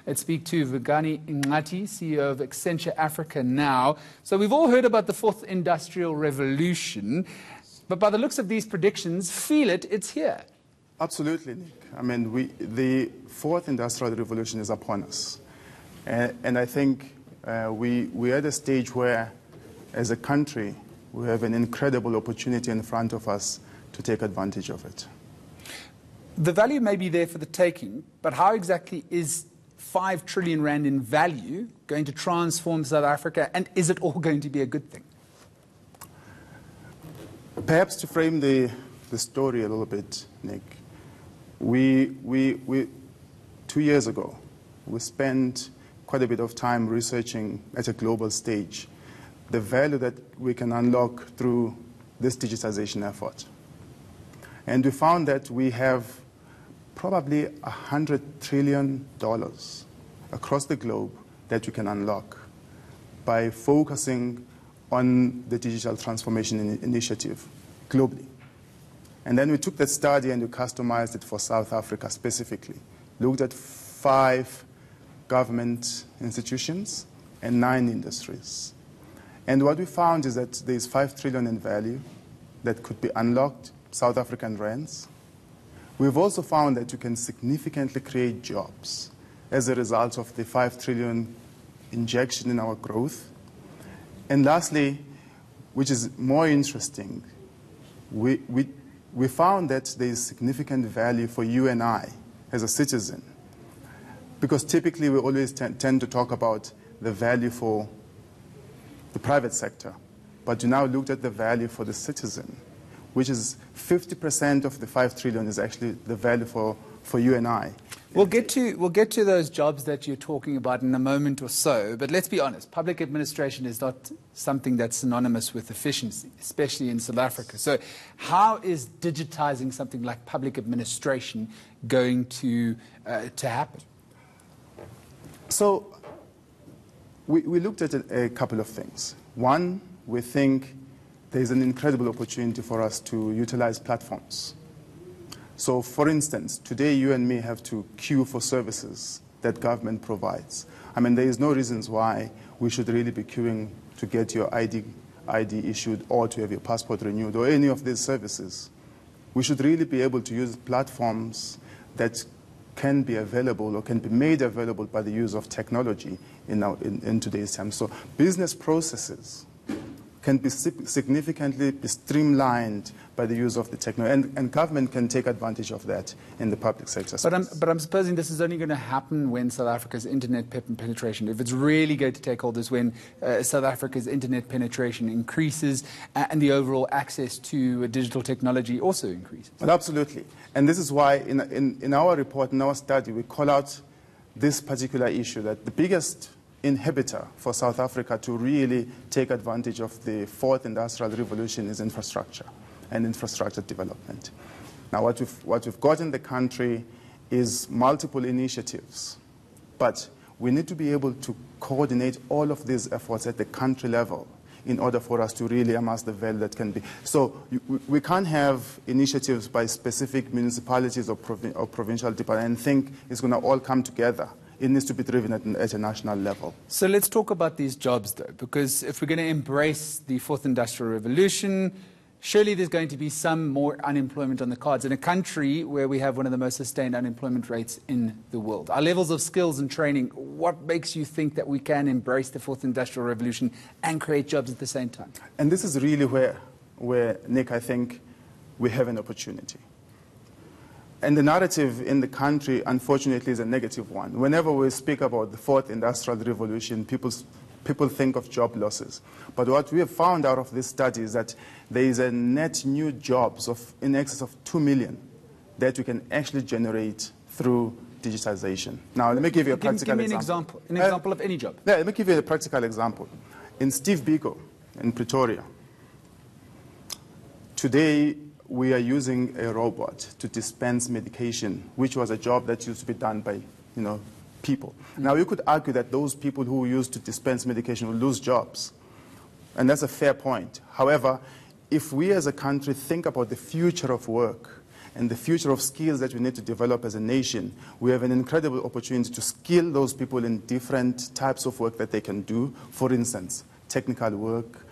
Let's speak to Vugani Ngati, CEO of Accenture Africa now. So we've all heard about the fourth industrial revolution, but by the looks of these predictions, feel it, it's here. Absolutely, Nick. I mean, the fourth industrial revolution is upon us. And I think we're at a stage where, as a country, we have an incredible opportunity in front of us to take advantage of it. The value may be there for the taking, but how exactly is 5 trillion rand in value going to transform South Africa, and is it all going to be a good thing? Perhaps to frame the story a little bit, Nick, 2 years ago, we spent quite a bit of time researching at a global stage the value that we can unlock through this digitization effort. And we found that we have probably $100 trillion across the globe that we can unlock by focusing on the digital transformation initiative globally. And then we took that study and we customized it for South Africa specifically. Looked at 5 government institutions and 9 industries. And what we found is that there's 5 trillion in value that could be unlocked, South African rands. We've also found that you can significantly create jobs as a result of the 5 trillion injection in our growth. And lastly, which is more interesting, we found that there is significant value for you and I as a citizen. Because typically we always tend to talk about the value for the private sector. But you now looked at the value for the citizen, which is 50% of the 5 trillion is actually the value for you and I. We'll get to those jobs that you're talking about in a moment or so, but let's be honest, public administration is not something that's synonymous with efficiency, especially in South Africa. So how is digitizing something like public administration going to happen? So we looked at a couple of things. One, we think there's an incredible opportunity for us to utilize platforms. So, for instance, today you and me have to queue for services that government provides. I mean, there is no reasons why we should really be queuing to get your ID issued or to have your passport renewed or any of these services. We should really be able to use platforms that can be available or can be made available by the use of technology in today's time. So business processes can be significantly streamlined by the use of the technology, and government can take advantage of that in the public sector. But I'm supposing this is only going to happen when South Africa's internet penetration, if it's really going to take hold, is when South Africa's internet penetration increases and the overall access to digital technology also increases. Well, absolutely. And this is why in our report, in our study, we call out this particular issue, that the biggest inhibitor for South Africa to really take advantage of the fourth industrial revolution is infrastructure and infrastructure development. Now, what we've got in the country is multiple initiatives, but we need to be able to coordinate all of these efforts at the country level in order for us to really amass the value that can be. So we can't have initiatives by specific municipalities or provincial departments and think it's going to all come together. It needs to be driven at a national level. So let's talk about these jobs, though, because if we're going to embrace the fourth industrial revolution, surely there's going to be some more unemployment on the cards in a country where we have one of the most sustained unemployment rates in the world. Our levels of skills and training, what makes you think that we can embrace the fourth industrial revolution and create jobs at the same time? And this is really where Nick, I think we have an opportunity. And the narrative in the country, unfortunately, is a negative one. Whenever we speak about the fourth industrial revolution, people think of job losses. But what we have found out of this study is that there is a net new jobs of in excess of 2 million that we can actually generate through digitization. Now, let me give you a practical example. Give me an example of any job. Yeah, let me give you a practical example. In Steve Biko in Pretoria, today we are using a robot to dispense medication, which was a job that used to be done by, people. Now, you could argue that those people who used to dispense medication will lose jobs, and that's a fair point. However, if we as a country think about the future of work and the future of skills that we need to develop as a nation, we have an incredible opportunity to skill those people in different types of work that they can do. For instance, technical work,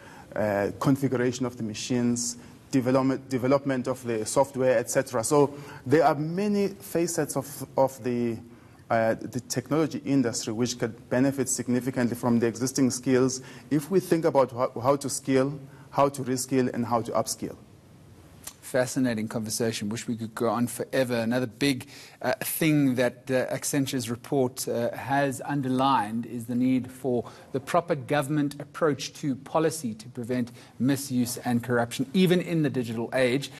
configuration of the machines, development of the software, etc. So there are many facets of the technology industry which could benefit significantly from the existing skills if we think about how to skill, how to reskill, and how to upskill. Fascinating conversation. Wish we could go on forever. Another big thing that Accenture's report has underlined is the need for the proper government approach to policy to prevent misuse and corruption, even in the digital age.